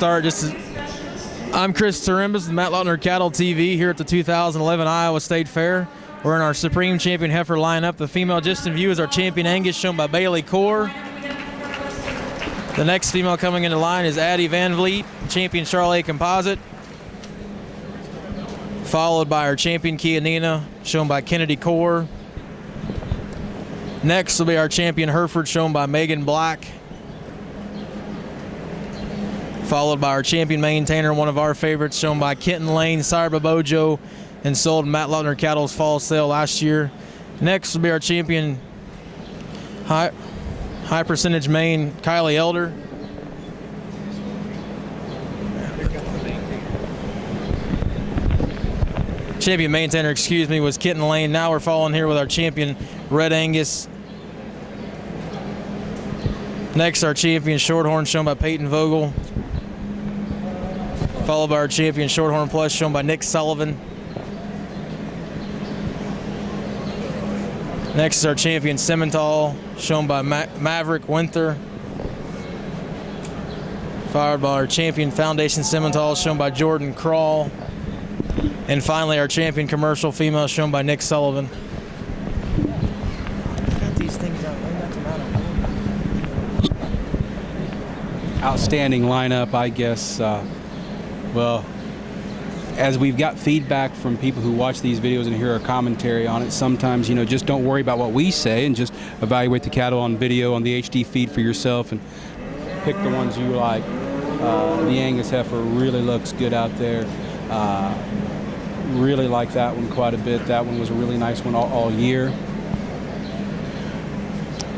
start. I'm Chris Turimbas with Matt Lautner Cattle TV here at the 2011 Iowa State Fair. We're in our Supreme Champion Heifer lineup. The female just in view is our Champion Angus, shown by Bailey Core. The next female coming into line is Addie Van Vliet, Champion Charolais Composite, followed by our Champion Kianina, shown by Kennedy Core. Next will be our Champion Hereford, shown by Megan Black, followed by our Champion Maintainer, one of our favorites, shown by Kenton Lane, Cyber Bojo, and sold Matt Lautner Cattle's fall sale last year. Next will be our Champion High Percentage Main, Kylie Elder. Champion Maintainer, excuse me, was Kenton Lane. Now we're following here with our Champion Red Angus. Next, our Champion Shorthorn, shown by Peyton Vogel, followed by our Champion Shorthorn Plus, shown by Nick Sullivan. Next is our Champion Simmental, shown by Maverick Winther, followed by our Champion Foundation Simmental, shown by Jordan Crawl, and finally our Champion Commercial Female, shown by Nick Sullivan. Got these things out. Outstanding lineup, I guess. Well, as we've got feedback from people who watch these videos and hear our commentary on it, sometimes, you know, just don't worry about what we say and just evaluate the cattle on video on the HD feed for yourself and pick the ones you like. The Angus heifer really looks good out there. Really like that one quite a bit. That one was a really nice one all year.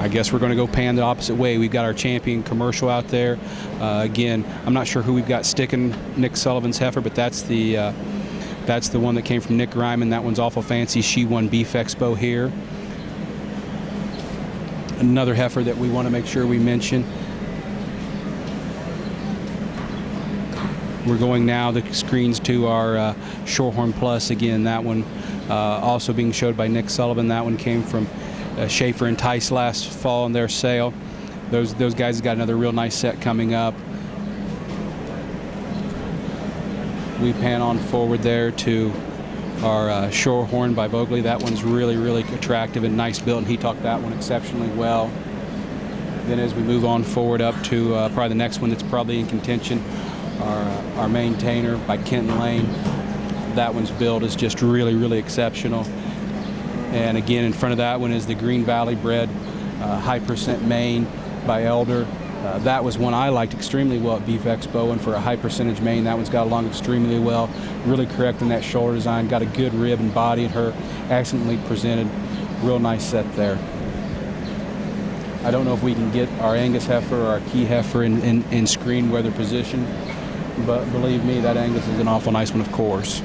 I guess we're going to go pan the opposite way. We've got our Champion Commercial out there. Again, I'm not sure who we've got sticking Nick Sullivan's heifer, but that's the one that came from Nick Ryman. That one's awful fancy. She won Beef Expo here. Another heifer that we want to make sure we mention. We're going now the screens to our Shorthorn Plus. Again, that one also being showed by Nick Sullivan. That one came from Heifer and Tice last fall in their sale. Those guys have got another real nice set coming up. We pan on forward there to our Shorthorn by Vogley. That one's really, really attractive and nice built, and he talked that one exceptionally well. Then as we move on forward up to probably the next one that's probably in contention, our Maintainer by Kenton Lane. That one's build is just really, really exceptional. And again, in front of that one is the Green Valley bred High Percent Main by Elder. That was one I liked extremely well at Beef Expo, and for a high percentage main, that one's got along extremely well. Really correct in that shoulder design, got a good rib and body, and her excellently presented. Real nice set there. I don't know if we can get our Angus heifer or our Key heifer in screen weather position, but believe me, that Angus is an awful nice one, of course.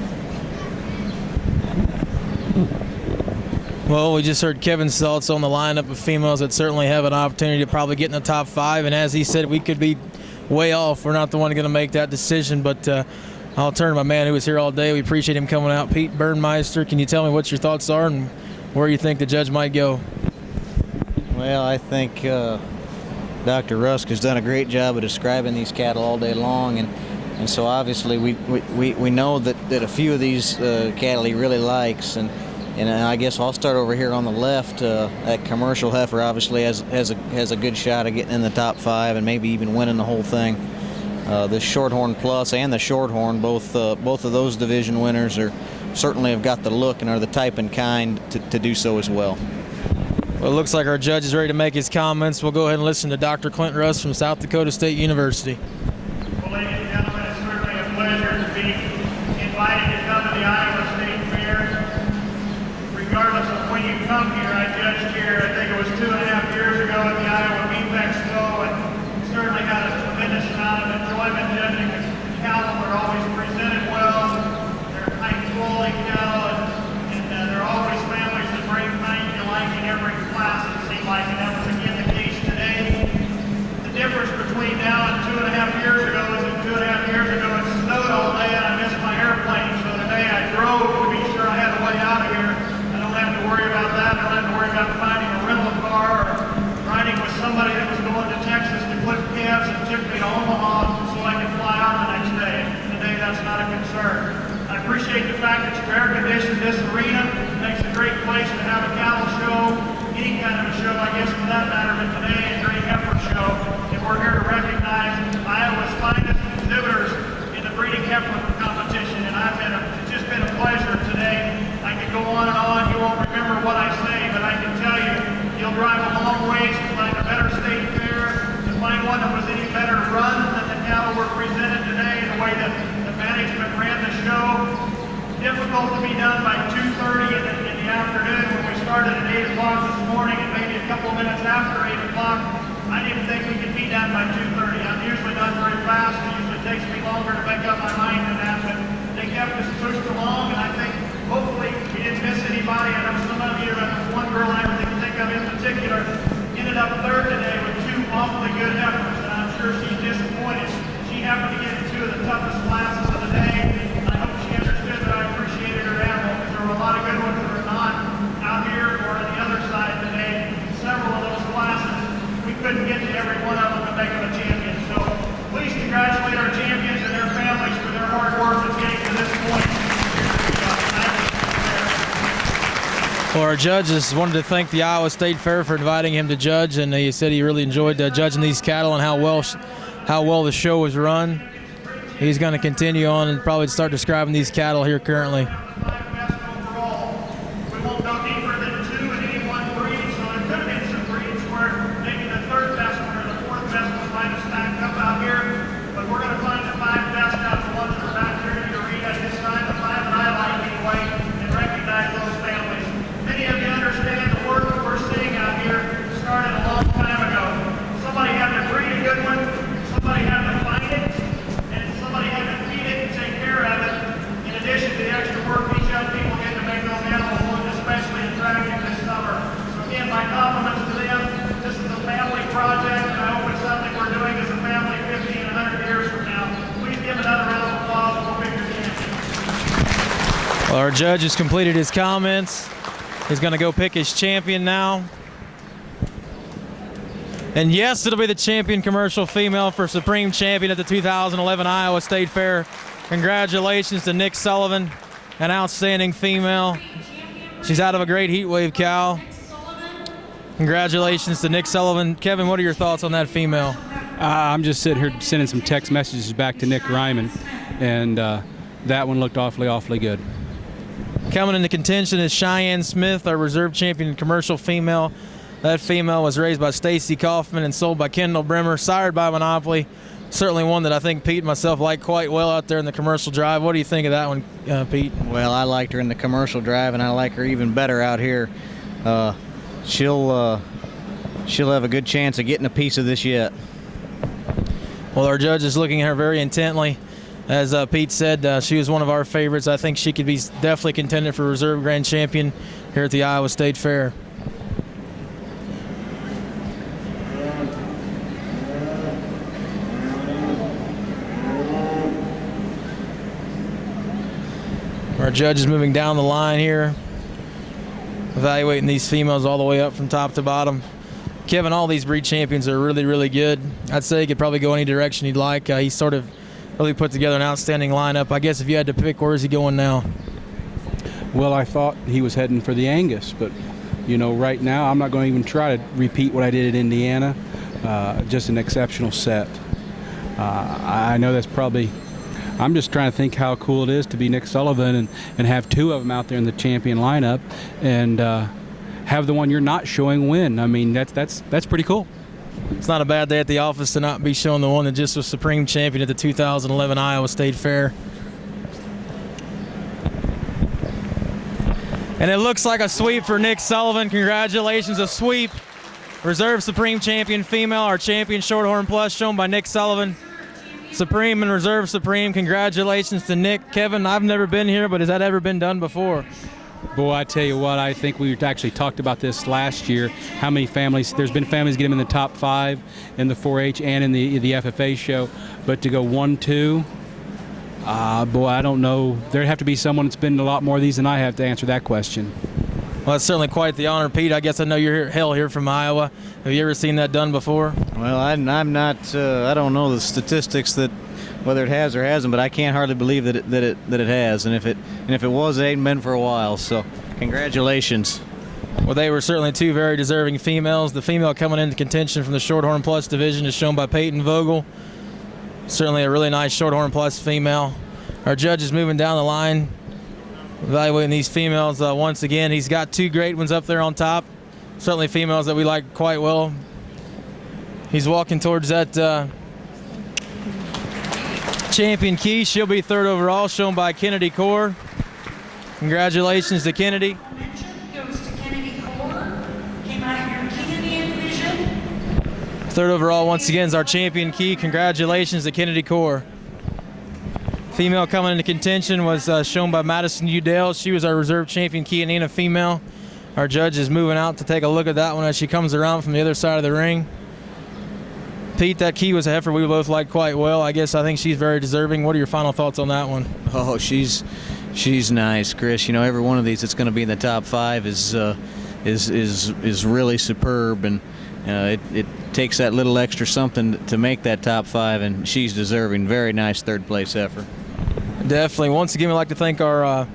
Well, we just heard Kevin's thoughts on the lineup of females that certainly have an opportunity to probably get in the top 5. And as he said, we could be way off. We're not the one going to make that decision. But I'll turn to my man who was here all day. We appreciate him coming out. Pete Burnmeister, can you tell me what your thoughts are and where you think the judge might go? Well, I think Dr. Rusk has done a great job of describing these cattle all day long. And so obviously we know that a few of these cattle he really likes. And I guess I'll start over here on the left. That Commercial heifer obviously has a good shot of getting in the top 5 and maybe even winning the whole thing. The Shorthorn Plus and the Shorthorn, both of those division winners certainly have got the look and are the type and kind to do so as well. Well, it looks like our judge is ready to make his comments. We'll go ahead and listen to Dr. Clint Russ from South Dakota State University. Well, ladies and gentlemen, it's certainly a pleasure to be invited to come to the Iowa State Fair. Regardless of when you come here, I judged here, I think it was 2.5 years ago at the Iowa Beef Expo, and certainly had a tremendous amount of enjoyment judging the cattle. They're always presented well, they're high quality cattle, and they're always families that bring money you like in every class, it seemed like, and that was again the case today. The difference between now and 2.5 years ago is that 2.5 years ago it snowed all day and I missed my airplane, so today I drove to be sure I had a way out of here. I don't have to worry about that. I don't have to worry about finding a rental car or riding with somebody that was going to Texas to clip calves and took me to Omaha so I could fly out this arena. It makes a great place to have a cattle show, any kind of a show, I guess, for that matter, but today a great heifer show. And we're here to recognize Iowa's finest exhibitors in the breeding heifer competition. And it's just been a pleasure today. I could go on and on. You won't remember what I say, but I can tell you, you'll drive a long ways to find a better state fair, to find one that was any better run than the cattle were presented today, the way that the management ran the show. Difficult to be done by 2:30 in the afternoon when we started at 8 o'clock this morning, and maybe a couple minutes after 8 o'clock. I didn't think we could be done by 2:30. I'm usually done very fast. It usually takes me longer to make up my mind than that, but they kept us pushed along, and I think hopefully we didn't miss anybody. I know some of you, one girl I can think of in particular, ended up third today with two awfully good heifers, and I'm sure she's disappointed. She happened to get in two of the toughest classes of the day. I hope she understood that I appreciated her animal, because there were a lot of good ones that were not out here or on the other side today. Several of those classes, we couldn't get to every one of them to make them a champion. So please congratulate our champions and their families for their hard work in getting to this point. Well, our judges wanted to thank the Iowa State Fair for inviting him to judge, and he said he really enjoyed judging these cattle and how well the show was run. He's going to continue on and probably start describing these cattle here currently. Well, our judge has completed his comments. He's going to go pick his champion now. And yes, it'll be the champion commercial female for Supreme Champion at the 2011 Iowa State Fair. Congratulations to Nick Sullivan, an outstanding female. She's out of a great heat wave cow. Congratulations to Nick Sullivan. Kevin, what are your thoughts on that female? I'm just sitting here sending some text messages back to Nick Ryman, and that one looked awfully good. Coming into contention is Cheyenne Smith, our reserve champion commercial female. That female was raised by Stacy Kaufman and sold by Kendall Bremer, sired by Monopoly. Certainly one that I think Pete and myself like quite well out there in the commercial drive. What do you think of that one, Pete? Well, I liked her in the commercial drive, and I like her even better out here. She'll have a good chance of getting a piece of this yet. Well, our judge is looking at her very intently. As Pete said, she was one of our favorites. I think she could be definitely contended for reserve grand champion here at the Iowa State Fair. Our judge is moving down the line here, evaluating these females all the way up from top to bottom. Kevin, all these breed champions are really good. I'd say he could probably go any direction he'd like. He's sort of really put together an outstanding lineup. I guess if you had to pick, where is he going now? Well, I thought he was heading for the Angus, but you know, right now I'm not going to even try to repeat what I did at Indiana. Just an exceptional set. I know that's probably, I'm just trying to think how cool it is to be Nick Sullivan and have two of them out there in the champion lineup, and have the one you're not showing win. I mean, that's pretty cool. It's not a bad day at the office to not be showing the one that just was Supreme Champion at the 2011 Iowa State Fair. And it looks like a sweep for Nick Sullivan. Congratulations, a sweep. Reserve Supreme Champion female, our champion Shorthorn Plus, shown by Nick Sullivan. Supreme and Reserve Supreme, congratulations to Nick. Kevin, I've never been here, but has that ever been done before? Boy, I tell you what, I think we actually talked about this last year, how many families, there's been families get them in the top 5 in the 4-H and in the FFA show, but to go 1-2, boy, I don't know. There'd have to be someone that's been in a lot more of these than I have to answer that question. Well, that's certainly quite the honor, Pete. I guess I know you're here from Iowa. Have you ever seen that done before? Well, I'm not. I don't know the statistics that whether it has or hasn't, but I can't hardly believe that it has. And if it was, it ain't been for a while. So congratulations. Well, they were certainly two very deserving females. The female coming into contention from the Shorthorn Plus division is shown by Peyton Vogel. Certainly a really nice Shorthorn Plus female. Our judge is moving down the line, evaluating these females once again. He's got two great ones up there on top. Certainly females that we like quite well. He's walking towards that champion key. She'll be third overall, shown by Kennedy Core. Congratulations to Kennedy. Third overall, once again, is our champion key. Congratulations to Kennedy Core. Female coming into contention was shown by Madison Udell. She was our reserve champion key and a female. Our judge is moving out to take a look at that one as she comes around from the other side of the ring. Pete, that key was a heifer we both liked quite well. I think she's very deserving. What are your final thoughts on that one? Oh, she's nice, Chris. You know, every one of these that's going to be in the top 5 is really superb, and it takes that little extra something to make that top 5, and she's deserving. Very nice third place effort. Definitely. Once again, we'd like to thank our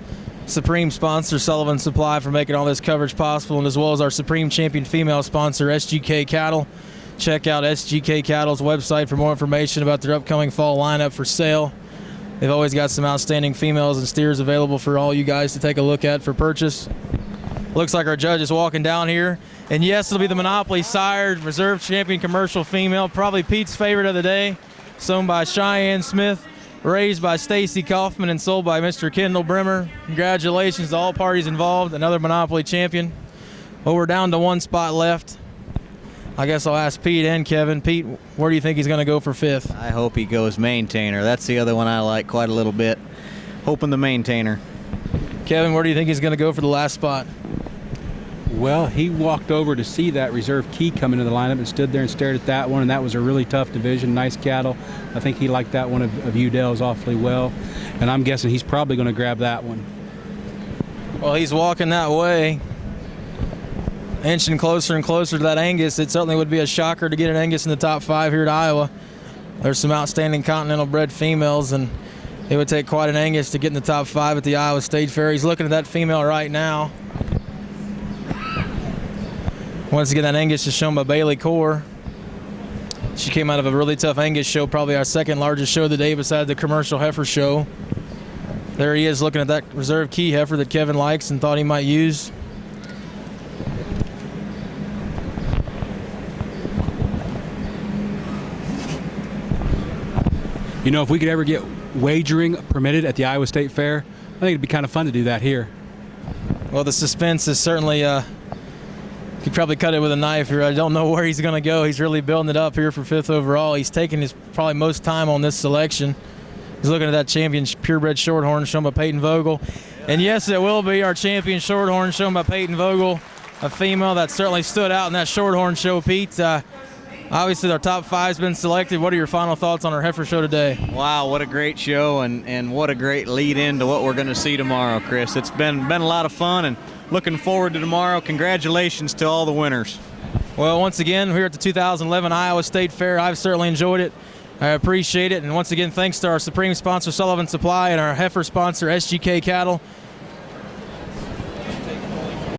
Supreme sponsor, Sullivan Supply, for making all this coverage possible, and as well as our Supreme Champion female sponsor, SGK Cattle. Check out SGK Cattle's website for more information about their upcoming fall lineup for sale. They've always got some outstanding females and steers available for all you guys to take a look at for purchase. Looks like our judge is walking down here. And yes, it'll be the Monopoly Sire Reserve Champion Commercial Female, probably Pete's favorite of the day, sown by Cheyenne Smith, raised by Stacy Kaufman, and sold by Mr. Kendall Brimmer. Congratulations to all parties involved, another Monopoly champion. Well, we're down to one spot left. I guess I'll ask Pete and Kevin. Pete, where do you think he's going to go for 5th? I hope he goes maintainer. That's the other one I like quite a little bit. Hoping the maintainer. Kevin, where do you think he's going to go for the last spot? Well, he walked over to see that reserve key come into the lineup and stood there and stared at that one, and that was a really tough division, nice cattle. I think he liked that one of Udell's awfully well, and I'm guessing he's probably going to grab that one. Well, he's walking that way, inching closer and closer to that Angus. It certainly would be a shocker to get an Angus in the top 5 here at Iowa. There's some outstanding continental bred females, and it would take quite an Angus to get in the top 5 at the Iowa State Fair. He's looking at that female right now. Once again, that Angus is shown by Bailey Core. She came out of a really tough Angus show, probably our second largest show of the day beside the commercial heifer show. There he is looking at that reserve key heifer that Kevin likes and thought he might use. You know, if we could ever get wagering permitted at the Iowa State Fair, I think it'd be kind of fun to do that here. Well, the suspense is certainly, could probably cut it with a knife here. I don't know where he's going to go. He's really building it up here for 5th overall. He's taking his probably most time on this selection. He's looking at that champion purebred shorthorn shown by Peyton Vogel. And yes, it will be our champion shorthorn shown by Peyton Vogel, a female that certainly stood out in that shorthorn show, Pete. Obviously, our top 5's been selected. What are your final thoughts on our heifer show today? Wow, what a great show, and what a great lead in to what we're going to see tomorrow, Chris. It's been a lot of fun, and looking forward to tomorrow. Congratulations to all the winners. Well, once again, we're at the 2011 Iowa State Fair. I've certainly enjoyed it. I appreciate it. And once again, thanks to our Supreme sponsor, Sullivan Supply, and our heifer sponsor, SGK Cattle.